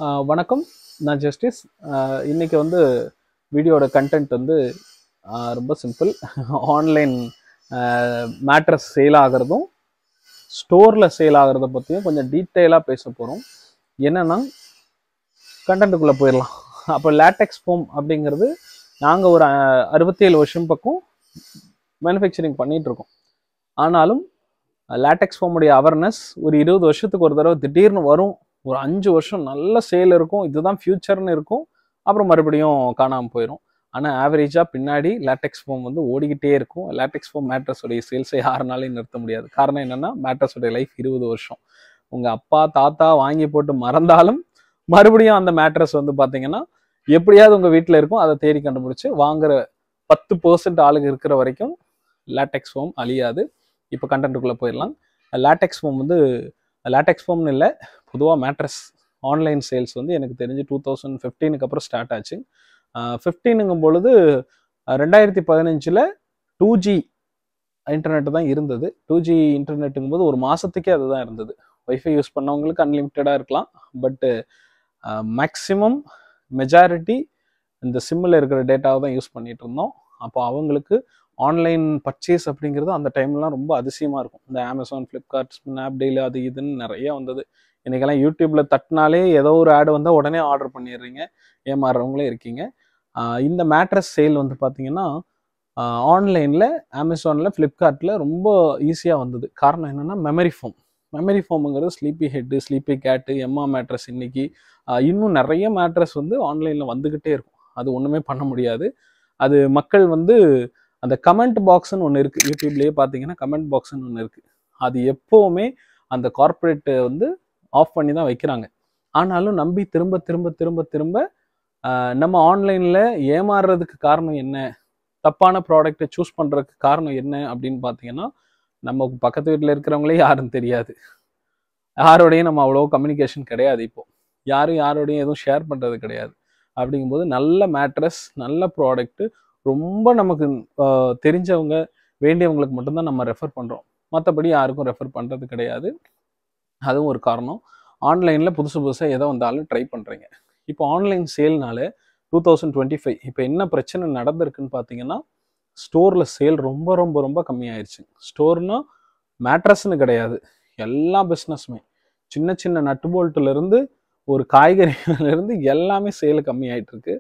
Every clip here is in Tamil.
வணக்கம். நான் ஜஸ்டிஸ். இன்னைக்கு வந்து வீடியோட கண்டென்ட் வந்து ரொம்ப சிம்பிள். ஆன்லைன் மேட்ரஸ் சேல் ஆகிறதும் ஸ்டோரில் சேல் ஆகிறத பற்றியும் கொஞ்சம் டீட்டெயிலாக பேச போகிறோம். என்னென்னா கண்டென்ட்டுக்குள்ளே போயிடலாம். அப்போ லேட்டெக்ஸ் ஃபோம் அப்படிங்கிறது நாங்கள் ஒரு 67 வருஷம் பக்கம் மேனுஃபேக்சரிங் பண்ணிகிட்ருக்கோம். ஆனாலும் லேட்டெக்ஸ் ஃபோமுடைய அவேர்னஸ் ஒரு 20 வருஷத்துக்கு ஒரு தடவை திடீர்னு வரும். ஒரு 5 வருஷம் நல்ல சேல் இருக்கும், இதுதான் ஃபியூச்சர்னு இருக்கும், அப்புறம் மறுபடியும் காணாமல் போயிடும். ஆனால் ஆவரேஜாக பின்னாடி லேட்டெக்ஸ் ஃபோம் வந்து ஓடிக்கிட்டே இருக்கும். லேட்டெக்ஸ் ஃபோம் மேட்ரஸோடைய சேல்ஸை யாருனாலையும் நிறுத்த முடியாது. காரணம் என்னென்னா மேட்ரஸோடைய லைஃப் 20 வருஷம். உங்கள் அப்பா தாத்தா வாங்கி போட்டு மறந்தாலும் மறுபடியும் அந்த மேட்ரஸ் வந்து பார்த்தீங்கன்னா எப்படியாவது உங்கள் வீட்டில் இருக்கும். அதை தேடி கண்டுபிடிச்சி வாங்குற 10% ஆளுங்க இருக்கிற வரைக்கும் லேட்டெக்ஸ் ஃபோம் அழியாது. இப்போ கண்டென்ட்டுக்குள்ளே போயிடலாம். லேட்டெக்ஸ் ஃபோம் வந்து லேட்டெக்ஸ் ஃபோம்னு இல்லை, பொதுவாக மேட்ரஸ் ஆன்லைன் சேல்ஸ் வந்து எனக்கு தெரிஞ்சு 2015 அப்புறம் ஸ்டார்ட் ஆச்சு. 15ங்கும் பொழுது 2015 2G இன்டர்நெட் தான் இருந்தது. 2G இன்டர்நெட்டுங்கும் போது ஒரு மாதத்துக்கே அதுதான் இருந்தது. வைஃபை யூஸ் பண்ணவங்களுக்கு அன்லிமிட்டடாக இருக்கலாம், பட்டு மேக்ஸிமம் மெஜாரிட்டி இந்த சிம்மில் இருக்கிற டேட்டாவை தான் யூஸ் பண்ணிட்டு இருந்தோம். அப்போ அவங்களுக்கு ஆன்லைன் பர்ச்சேஸ் அப்படிங்கிறது அந்த டைம்லாம் ரொம்ப அதிசயமாக இருக்கும். இந்த அமேசான், ஃப்ளிப்கார்ட், ஸ்னாப்டீல் அது இதுன்னு நிறைய வந்தது. இன்றைக்கெல்லாம் யூடியூப்பில் தட்டினாலே ஏதோ ஒரு ஆடு வந்தால் உடனே ஆர்டர் பண்ணிடுறீங்க, ஏமாறுறவங்களே இருக்கீங்க. இந்த மேட்ரஸ் சேல் வந்து பார்த்தீங்கன்னா ஆன்லைனில் அமேசானில், ஃப்ளிப்கார்ட்டில் ரொம்ப ஈஸியாக வந்தது. காரணம் என்னென்னா மெமரி ஃபோமுங்கிறது ஸ்லீப்பி ஹெட்டு, ஸ்லீப்பி கேட்டு, எம்மா மேட்ரஸ், இன்னைக்கு இன்னும் நிறைய மேட்ரஸ் வந்து ஆன்லைனில் வந்துக்கிட்டே இருக்கும். அது ஒன்றுமே பண்ண முடியாது. அது மக்கள் வந்து அந்த கமெண்ட் பாக்ஸ்ன்னு ஒன்று இருக்குது. யூடியூப்லேயே பார்த்தீங்கன்னா கமெண்ட் பாக்ஸ்ன்னு ஒன்று இருக்குது. அது எப்போவுமே அந்த கார்ப்பரேட் வந்து ஆஃப் பண்ணி தான் வைக்கிறாங்க. ஆனாலும் நம்பி திரும்ப திரும்ப திரும்ப திரும்ப நம்ம ஆன்லைனில் ஏமாறுறதுக்கு காரணம் என்ன, தப்பான ப்ராடக்டை சூஸ் பண்ணுறதுக்கு காரணம் என்ன அப்படின்னு பார்த்தீங்கன்னா, நம்ம பக்கத்து வீட்டில் இருக்கிறவங்களே யாரும் தெரியாது, யாரோடையும் நம்ம அவ்வளோ கம்யூனிகேஷன் கிடையாது. இப்போது யாரும் யாரோடையும் எதுவும் ஷேர் பண்ணுறது கிடையாது. அப்படிங்கும்போது நல்ல மேட்ரஸ், நல்ல ப்ராடக்ட்டு ரொம்ப நமக்கு தெரிஞ்சவங்க, வேண்டியவங்களுக்கு மட்டும்தான் நம்ம ரெஃபர் பண்ணுறோம். மற்றபடி யாருக்கும் ரெஃபர் பண்ணுறது கிடையாது. அதுவும் ஒரு காரணம். ஆன்லைனில் புதுசாக எதை வந்தாலும் ட்ரை பண்ணுறீங்க. இப்போ ஆன்லைன் சேல்னால 2025 இப்போ என்ன பிரச்சனை நடந்திருக்குன்னு பார்த்தீங்கன்னா, ஸ்டோரில் சேல் ரொம்ப ரொம்ப ரொம்ப கம்மியாயிருச்சு. ஸ்டோர்னால் மேட்ரஸ்ன்னு கிடையாது, எல்லா பிஸ்னஸுமே சின்ன சின்ன நட்டு போல்ட்டுலேருந்து ஒரு காய்கறிலேருந்து எல்லாமே சேல் கம்மியாயிட்டிருக்கு.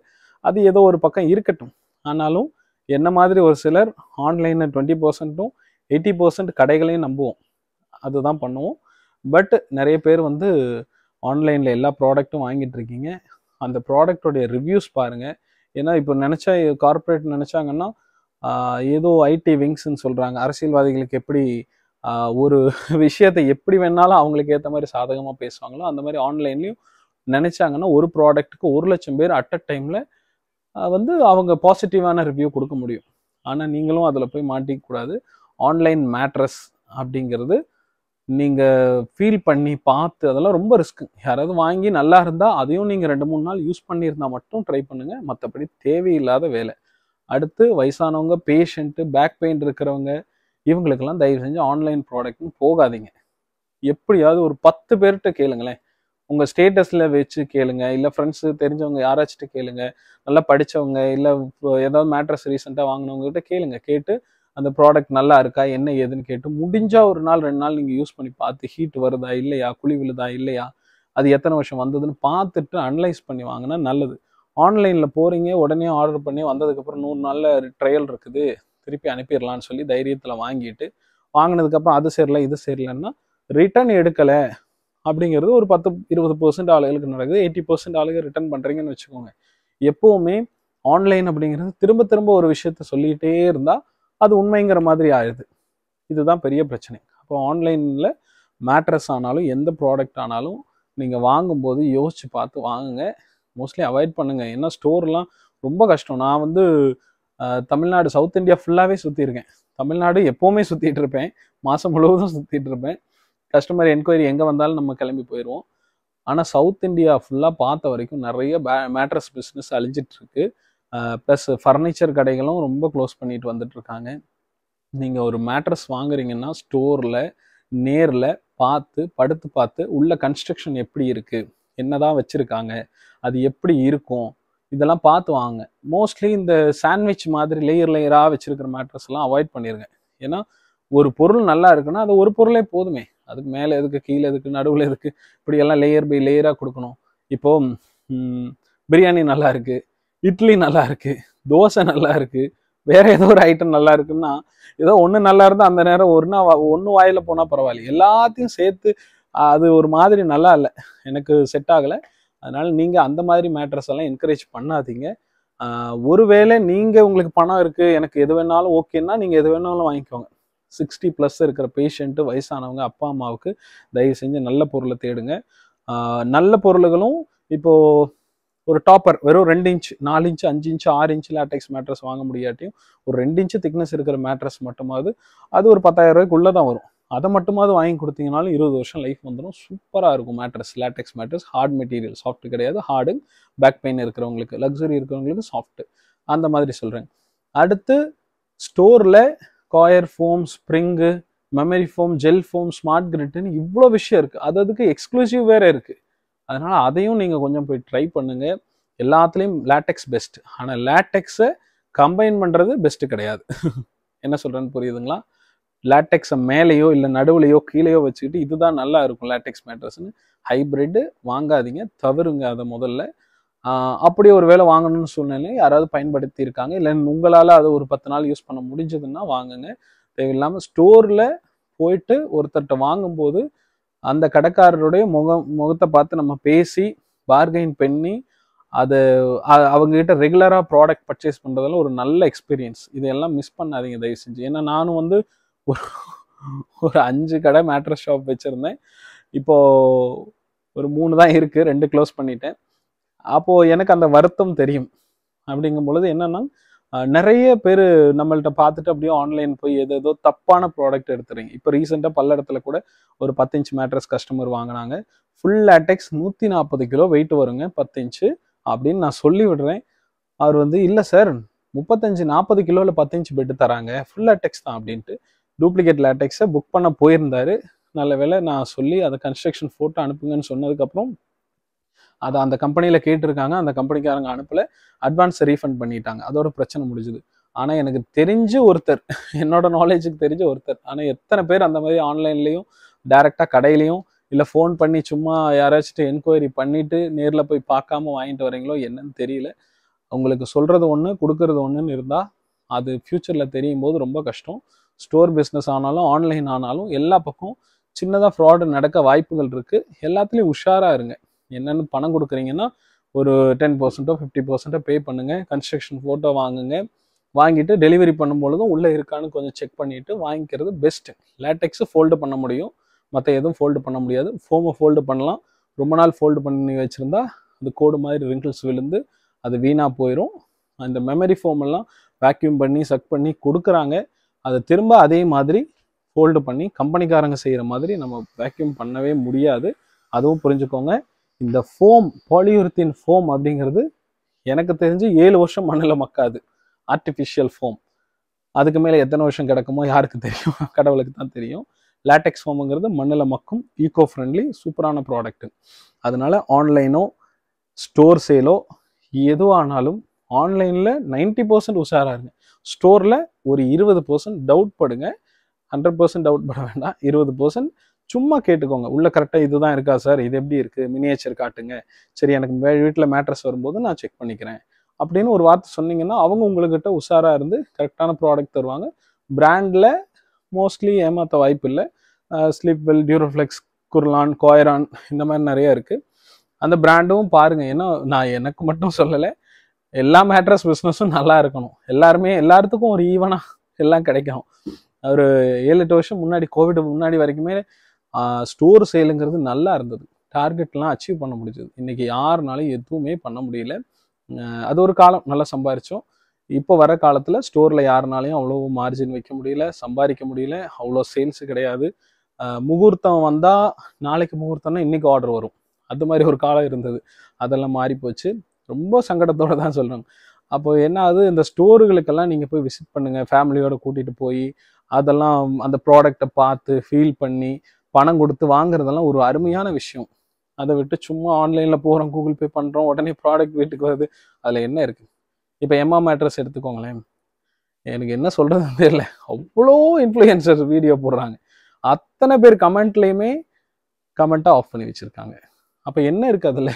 அது ஏதோ ஒரு பக்கம் இருக்கட்டும். ஆனாலும் என்ன மாதிரி ஒரு சிலர் ஆன்லைனில் 20%, 80% கடைகளையும் நம்புவோம், அதுதான் பண்ணுவோம். பட் நிறைய பேர் வந்து ஆன்லைனில் எல்லா ப்ராடக்ட்டும் வாங்கிட்டு இருக்கீங்க. அந்த ப்ராடக்டோடைய ரிவ்யூஸ் பாருங்கள். ஏன்னா இப்போ நினச்சா கார்ப்பரேட் நினச்சாங்கன்னா ஏதோ ஐடி விங்ஸ்ன்னு சொல்கிறாங்க, அரசியல்வாதிகளுக்கு எப்படி ஒரு விஷயத்தை எப்படி வேணாலும் அவங்களுக்கு ஏற்ற மாதிரி சாதகமாக பேசுவாங்களோ அந்த மாதிரி ஆன்லைன்லேயும் நினச்சாங்கன்னா ஒரு ப்ராடக்ட்டுக்கு 1,00,000 பேர் அட் அ டைமில் வந்து அவங்க பாசிட்டிவான ரிவ்யூ கொடுக்க முடியும். ஆனால் நீங்களும் அதில் போய் மாட்டிக்கக்கூடாது. ஆன்லைன் மேட்ரஸ் அப்படிங்கிறது நீங்கள் ஃபீல் பண்ணி பார்த்து அதெல்லாம் ரொம்ப ரிஸ்க்கு. யாராவது வாங்கி நல்லா இருந்தால் அதையும் நீங்கள் 2-3 நாள் யூஸ் பண்ணியிருந்தால் மட்டும் ட்ரை பண்ணுங்கள். மற்றபடி தேவையில்லாத வேலை. அடுத்து வயசானவங்க, பேஷண்ட்டு, பேக் பெயின் இருக்கிறவங்க, இவங்களுக்கெல்லாம் தயவு செஞ்சு ஆன்லைன் ப்ராடக்ட்னு போகாதீங்க. எப்படியாவது ஒரு 10 பேர்கிட்ட கேளுங்களேன், உங்கள் ஸ்டேட்டஸில் வச்சு கேளுங்க, இல்லை ஃப்ரெண்ட்ஸு தெரிஞ்சவங்க யாராச்சும் கேளுங்க, நல்லா படித்தவங்க, இல்லை ஏதாவது மேட்ரஸ் ரீசெண்டாக வாங்கினவங்ககிட்ட கேளுங்க. கேட்டு அந்த ப்ராடக்ட் நல்லா இருக்கா என்ன ஏதுன்னு கேட்டு முடிஞ்சால் ஒரு நாள் 2 நாள் நீங்கள் யூஸ் பண்ணி பார்த்து ஹீட் வருதா இல்லையா, குழி விழுதா இல்லையா, அது எத்தனை வருஷம் வந்ததுன்னு பார்த்துட்டு அனலைஸ் பண்ணி வாங்கினா நல்லது. ஆன்லைனில் போகிறீங்க, உடனே ஆர்டர் பண்ணி வந்ததுக்கப்புறம் 100 நாளில் ட்ரையல் இருக்குது, திருப்பி அனுப்பிடலான்னு சொல்லி தைரியத்தில் வாங்கிட்டு வாங்கினதுக்கப்புறம் அது சரியில்லை இது சரியில்லைன்னா ரிட்டர்ன் எடுக்கலை அப்படிங்கிறது ஒரு 10-20% ஆளுகளுக்கு நடக்குது. 80% ஆளுங்க ரிட்டர்ன் பண்ணுறீங்கன்னு வச்சுக்கோங்க. எப்போவுமே ஆன்லைன் அப்படிங்கிறது திரும்ப திரும்ப ஒரு விஷயத்த சொல்லிகிட்டே இருந்தால் அது உண்மைங்கிற மாதிரி ஆயிடுது. இதுதான் பெரிய பிரச்சனை. அப்போ ஆன்லைனில் மேட்ரஸ் ஆனாலும் எந்த ப்ராடக்ட் ஆனாலும் நீங்கள் வாங்கும்போது யோசித்து பார்த்து வாங்குங்க. மோஸ்ட்லி அவாய்ட் பண்ணுங்கள். ஏன்னா ஸ்டோர்லாம் ரொம்ப கஷ்டம். நான் வந்து தமிழ்நாடு, சவுத் இந்தியா ஃபுல்லாகவே சுற்றிருக்கேன். தமிழ்நாடு எப்போவுமே சுற்றிட்டு இருப்பேன், மாதம் முழுவதும் சுற்றிட்டு இருப்பேன். கஸ்டமர் என்கொயரி எங்கே வந்தாலும் நம்ம கிளம்பி போயிடுவோம். ஆனால் சவுத் இந்தியா ஃபுல்லாக பார்த்த வரைக்கும் நிறைய மேட்ரஸ் பிஸ்னஸ் அழிஞ்சிட்ருக்கு. ப்ளஸ் ஃபர்னிச்சர் கடைகளும் ரொம்ப க்ளோஸ் பண்ணிட்டு வந்துட்டுருக்காங்க. நீங்கள் ஒரு மேட்ரஸ் வாங்குறீங்கன்னா ஸ்டோரில் நேரில் பார்த்து படுத்து பார்த்து உள்ள கன்ஸ்ட்ரக்ஷன் எப்படி இருக்குது, என்னதான் வச்சுருக்காங்க, அது எப்படி இருக்கும், இதெல்லாம் பார்த்து வாங்க. மோஸ்ட்லி இந்த சாண்ட்விச் மாதிரி லேயராக வச்சுருக்கிற மேட்ரஸ்லாம் அவாய்ட் பண்ணிடுங்க. ஏன்னா ஒரு பொருள் நல்லா இருக்குன்னா அது ஒரு பொருளே போதுமே. அதுக்கு மேலே எதுக்கு, கீழே எதுக்கு, நடுவில் எதுக்கு, இப்படி எல்லாம் லேயர் பை லேயராக கொடுக்கணும். இப்போ பிரியாணி நல்லா இருக்கு, இட்லி நல்லா இருக்கு, தோசை நல்லா இருக்கு, வேற ஏதோ ஒரு ஐட்டம் நல்லா இருக்குன்னா, ஏதோ ஒன்று நல்லா இருந்தால் அந்த நேரம் ஒன்று வாயில போனால் பரவாயில்ல, எல்லாத்தையும் சேர்த்து அது ஒரு மாதிரி நல்லா இல்லை, எனக்கு செட் ஆகலை. அதனால நீங்கள் அந்த மாதிரி மேட்ரஸ் எல்லாம் என்கரேஜ் பண்ணாதீங்க. ஒருவேளை நீங்கள் உங்களுக்கு பணம் இருக்குது, எனக்கு எது வேணாலும் ஓகேன்னா நீங்கள் எது வேணாலும் வாங்கிக்கோங்க. 60+ இருக்கிற பேஷண்ட்டு, வயசானவங்க, அப்பா அம்மாவுக்கு தயவு செஞ்சு நல்ல பொருளை தேடுங்க. நல்ல பொருள்களும் இப்போது ஒரு டாப்பர் வெறும் 2 inch, 4 inch, 5 inch, 6 inch LaTeX mattress வாங்க முடியாட்டியும் ஒரு 2 இன்ச் திக்னஸ் இருக்கிற மேட்ரஸ் மட்டுமாவது அது ஒரு 10,000 ரூபாய்க்குள்ளே தான் வரும். அதை மட்டுமாவது வாங்கி கொடுத்தீங்கனாலும் 20 வருஷம் லைஃப் வந்துடும். சூப்பராக இருக்கும் mattress, latex mattress. Hard material, soft கிடையாது. ஹார்டு பேக் பெயின் இருக்கிறவங்களுக்கு, லக்ஸரி இருக்கிறவங்களுக்கு சாஃப்ட், அந்த மாதிரி சொல்கிறேன். அடுத்து ஸ்டோரில் coir foam, spring, memory foam, gel foam, smart கிரிட்டுன்னு இவ்வளோ விஷயம் இருக்குது. அதுக்கு எக்ஸ்க்ளூசிவ் வேறு இருக்குது. அதனால் அதையும் நீங்கள் கொஞ்சம் போய் ட்ரை பண்ணுங்கள். எல்லாத்துலேயும் லேட்டெக்ஸ் பெஸ்ட். ஆனால் லேட்டெக்ஸை கம்பைன் பண்ணுறது பெஸ்ட்டு கிடையாது. என்ன சொல்கிறேன்னு புரியுதுங்களா? லேட்டெக்ஸை மேலேயோ இல்லை நடுவுலையோ கீழேயோ வச்சுக்கிட்டு இதுதான் நல்லா இருக்கும் லேட்டெக்ஸ் மேட்ரஸ்ன்னு ஹைப்ரிட்டு வாங்காதீங்க, தவிருங்க அதை முதல்ல. அப்படி ஒரு வேளை வாங்கணும்னு சூழ்நிலை யாராவது பயன்படுத்தி இருக்காங்க, இல்லை உங்களால் அதை ஒரு 10 நாள் யூஸ் பண்ண முடிஞ்சதுன்னா வாங்குங்க. தேவையில்லாமல் ஸ்டோரில் போயிட்டு ஒருத்தர்கிட்ட வாங்கும்போது அந்த கடைக்காரருடைய முகத்தை பார்த்து நம்ம பேசி பார்கெயின் பண்ணி அது அவங்ககிட்ட ரெகுலராக ப்ராடக்ட் பர்ச்சேஸ் பண்ணுறதெல்லாம் ஒரு நல்ல எக்ஸ்பீரியன்ஸ். இதையெல்லாம் மிஸ் பண்ணாதீங்க தயவு செஞ்சு. ஏன்னா நானும் வந்து ஒரு 5 கடை மேட்ரஸ் ஷாப் வச்சுருந்தேன். இப்போது ஒரு 3 தான் இருக்குது, 2 க்ளோஸ் பண்ணிட்டேன். அப்போது எனக்கு அந்த வருத்தம் தெரியும். அப்படிங்கும் பொழுது என்னென்னா, நிறைய பேர் நம்மள்கிட்ட பார்த்துட்டு அப்படியே ஆன்லைன் போய் ஏதோ தப்பான ப்ராடக்ட் எடுத்துறீங்க. இப்போ ரீசெண்டாக பல்லடத்துல கூட ஒரு 10 இன்ச் மேட்ரஸ் கஸ்டமர் வாங்கினாங்க. ஃபுல் லேட்டெக்ஸ் 140 கிலோ வெயிட் வருங்க, 10 இன்ச்சு அப்படின்னு நான் சொல்லி விடுறேன். அவர் வந்து இல்லை சார் 35-40 கிலோவில் 10 இன்ச் பெட்டு தராங்க, ஃபுல் லேட்டெக்ஸ் தான் அப்படின்ட்டு டூப்ளிகேட் லேட்டெக்ஸை புக் பண்ண போயிருந்தாரு. நல்ல வேளை நான் சொல்லி அதை கன்ஸ்ட்ரக்ஷன் ஃபோட்டோ அனுப்புங்கன்னு சொன்னதுக்கப்புறம் அதை அந்த கம்பெனியில் கேட்டிருக்காங்க, அந்த கம்பெனிக்காரங்க அனுப்பலை, அட்வான்ஸ் ரீஃபண்ட் பண்ணிட்டாங்க, அதோட பிரச்சனை முடிஞ்சுது. ஆனால் எனக்கு தெரிஞ்ச ஒருத்தர், என்னோட நாலேஜுக்கு தெரிஞ்ச ஒருத்தர், ஆனால் எத்தனை பேர் அந்த மாதிரி ஆன்லைன்லேயும் டைரெக்டாக கடையிலையும் இல்லை ஃபோன் பண்ணி சும்மா யாராச்சும் என்கொயரி பண்ணிவிட்டு நேரில் போய் பார்க்காம வாங்கிட்டு வரீங்களோ என்னன்னு தெரியல. உங்களுக்கு சொல்கிறது ஒன்று, கொடுக்கறது ஒன்றுன்னு இருந்தால் அது ஃப்யூச்சரில் தெரியும் போது ரொம்ப கஷ்டம். ஸ்டோர் பிஸ்னஸ் ஆனாலும் ஆன்லைன் ஆனாலும் எல்லா பக்கம் சின்னதாக ஃப்ராடு நடக்க வாய்ப்புகள் இருக்குது. எல்லாத்துலேயும் உஷாராக இருங்க. என்னென்னு பணம் கொடுக்குறீங்கன்னா ஒரு 10% 50% பே பண்ணுங்கள். கன்ஸ்ட்ரக்ஷன் ஃபோட்டோ வாங்குங்க. வாங்கிட்டு டெலிவரி பண்ணும்பொழுதும் உள்ளே இருக்கான்னு கொஞ்சம் செக் பண்ணிவிட்டு வாங்கிக்கிறது பெஸ்ட்டு. லேட்டெக்ஸு ஃபோல்டு பண்ண முடியும், மற்ற எதுவும் ஃபோல்டு பண்ண முடியாது. ஃபோமை ஃபோல்டு பண்ணலாம். ரொம்ப நாள் ஃபோல்டு பண்ணி வச்சுருந்தா அது கோடு மாதிரி ரிங்கிள்ஸ் விழுந்து அது வீணாக போயிடும். அந்த மெமரி ஃபோம் எல்லாம் வேக்யூம் பண்ணி சக் பண்ணி கொடுக்குறாங்க. அதை திரும்ப அதே மாதிரி ஃபோல்டு பண்ணி கம்பெனிக்காரங்க செய்கிற மாதிரி நம்ம வேக்யூம் பண்ணவே முடியாது. அதுவும் புரிஞ்சுக்கோங்க. இந்த ஃபோம், பாலியூரித்தீன் ஃபோம் அப்படிங்கிறது எனக்கு தெரிஞ்சு 7 வருஷம் மண்ணில் மக்காது. ஆர்டிஃபிஷியல் ஃபோம் அதுக்கு மேலே எத்தனை வருஷம் கிடக்குமோ யாருக்கு தெரியும், கடவுளுக்கு தான் தெரியும். லேட்டெக்ஸ் ஃபோமுங்கிறது மண்ணில் மக்கும், ஈகோ ஃப்ரெண்ட்லி, சூப்பரான ப்ராடக்ட்டு. அதனால ஆன்லைனோ ஸ்டோர் சேலோ எதுவானாலும் ஆன்லைனில் 90% உஷாராக இருங்க. ஸ்டோரில் ஒரு 20% டவுட் படுங்க. 100% டவுட் பட வேண்டாம். 20% சும்மா கேட்டுக்கோங்க. உள்ள கரெக்டாக இதுதான் இருக்கா சார், இது எப்படி இருக்குது, மினியேச்சர் காட்டுங்க, சரி எனக்கு வீட்டில் மேட்ரஸ் வரும்போது நான் செக் பண்ணிக்கிறேன் அப்படின்னு ஒரு வார்த்தை சொன்னீங்கன்னா அவங்க உங்கள்கிட்ட உஷாராக இருந்து கரெக்டான ப்ராடக்ட் தருவாங்க. பிராண்டில் மோஸ்ட்லி ஏமாற்ற வாய்ப்பு இல்லை. ஸ்லீப்வெல், டியூரோஃப்ளெக்ஸ், குர்லான், கோயரான் இந்த மாதிரி நிறைய இருக்குது. அந்த பிராண்டும் பாருங்கள். ஏன்னா நான் எனக்கு மட்டும் சொல்லலை, எல்லா மேட்ரஸ் பிஸ்னஸும் நல்லா இருக்கணும். எல்லாத்துக்கும் ஒரு ஈவனாக எல்லாம் கிடைக்கும். ஒரு 7-8 வருஷம் முன்னாடி, கோவிட் முன்னாடி வரைக்குமே ஸ்டோர் சேலுங்கிறது நல்லா இருந்தது. டார்கெட்லாம் அச்சீவ் பண்ண முடிஞ்சது. இன்றைக்கி யாருனாலும் எதுவுமே பண்ண முடியல. அது ஒரு காலம் நல்லா சம்பாரித்தோம். இப்போ வர காலத்தில் ஸ்டோரில் யாருனாலையும் அவ்வளோ மார்ஜின் வைக்க முடியல, சம்பாதிக்க முடியல, அவ்வளோ சேல்ஸு கிடையாது. முகூர்த்தம் வந்தால் நாளைக்கு முகூர்த்தம்னா இன்றைக்கி ஆர்டர் வரும், அது மாதிரி ஒரு காலம் இருந்தது. அதெல்லாம் மாறி போச்சு. ரொம்ப சங்கடத்தோடு தான் சொல்கிறாங்க. அப்போ என்ன ஆகுது, இந்த ஸ்டோர்களுக்கெல்லாம் நீங்கள் போய் விசிட் பண்ணுங்கள், ஃபேமிலியோடு கூட்டிகிட்டு போய் அதெல்லாம் அந்த ப்ராடக்டை பார்த்து ஃபீல் பண்ணி பணம் கொடுத்து வாங்குறதெல்லாம் ஒரு அருமையான விஷயம். அதை விட்டு சும்மா ஆன்லைனில் போகிறோம், கூகுள் பே பண்ணுறோம், உடனே ப்ராடக்ட் வீட்டுக்கு வருது. அதில் என்ன இருக்குது? இப்போ எம்மா மேட்ரஸ் எடுத்துக்கோங்களேன். எனக்கு என்ன சொல்கிறதுன்னு தெரியல. அவ்வளோ இன்ஃப்ளூயன்சர்ஸ் வீடியோ போடுறாங்க. அத்தனை பேர் கமெண்ட்லேயுமே கமெண்ட்டை ஆஃப் பண்ணி வச்சுருக்காங்க. அப்போ என்ன இருக்குது அதில்?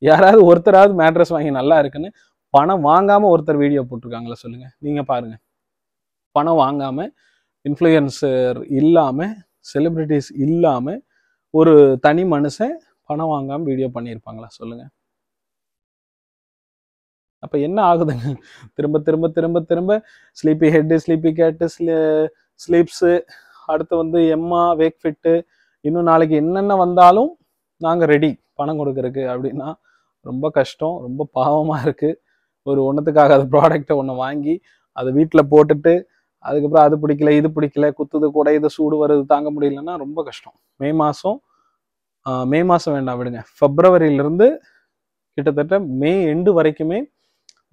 யாராவது ஒருத்தராவது மேட்ரஸ் வாங்கி நல்லா இருக்குன்னு பணம் வாங்காமல் ஒருத்தர் வீடியோ போட்டிருக்காங்களா சொல்லுங்கள். நீங்கள் பாருங்கள். பணம் வாங்காமல், இன்ஃப்ளூயன்சர் இல்லாமல், செலிப்ரிட்டிஸ் இல்லாமல் ஒரு தனி மனுஷன் பணம் வாங்காமல் வீடியோ பண்ணியிருப்பாங்களா சொல்லுங்கள். அப்போ என்ன ஆகுதுங்க? திரும்ப திரும்ப திரும்ப திரும்ப ஸ்லீப்பி ஹெட்டு, ஸ்லீப்பி கேட்டு, ஸ்லீப்ஸு, அடுத்து வந்து எம்மா, வேக் ஃபிட்டு, இன்னும் நாளைக்கு என்னென்ன வந்தாலும் நாங்கள் ரெடி பணம் கொடுக்கறதுக்கு அப்படின்னா ரொம்ப கஷ்டம், ரொம்ப பாவமாக இருக்குது. ஒரு ஒன்றுத்துக்காக அது ப்ராடக்டை ஒன்று வாங்கி அதை வீட்டில் போட்டுட்டு அதுக்கப்புறம் அது பிடிக்கல, இது பிடிக்கல, குத்துது கூட, இது சூடு வருது, தாங்க முடியலன்னா ரொம்ப கஷ்டம். மே மாதம் வேண்டாம் விடுங்க, பிப்ரவரியிலிருந்து கிட்டத்தட்ட மே எண்டு வரைக்குமே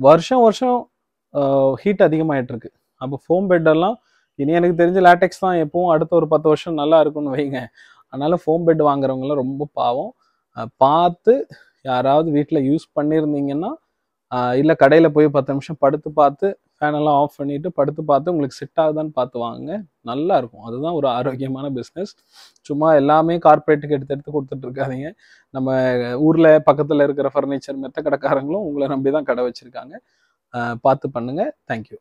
வருஷம் வருஷம் ஹீட் அதிகமாகிட்டு இருக்கு. அப்போ ஃபோம் பெட்டெல்லாம் இனி எனக்கு தெரிஞ்ச லேட்டெக்ஸ் தான் எப்பவும் அடுத்த ஒரு 10 வருஷம் நல்லா இருக்கும்னு வைங்க. அதனால ஃபோம் பெட் வாங்குறவங்களாம் ரொம்ப பாவம். பார்த்து யாராவது வீட்டில் யூஸ் பண்ணியிருந்தீங்கன்னா, இல்லை கடையில் போய் 10 நிமிஷம் படுத்து பார்த்து ஃபேனெல்லாம் ஆஃப் பண்ணிவிட்டு படுத்து பார்த்து உங்களுக்கு செட் ஆகுதான்னு பார்த்து வாங்க. நல்லா இருக்கும். அதுதான் ஒரு ஆரோக்கியமான பிஸ்னஸ். சும்மா எல்லாமே கார்பரேட்டுக்கு எடுத்து எடுத்து கொடுத்துட்டு இருக்காதீங்க. நம்ம ஊரில் பக்கத்தில் இருக்கிற ஃபர்னிச்சர் மெத்த கடைக்காரங்களும் உங்களை நம்பி தான் கடை வச்சுருக்காங்க. பார்த்து பண்ணுங்கள். தேங்க்யூ.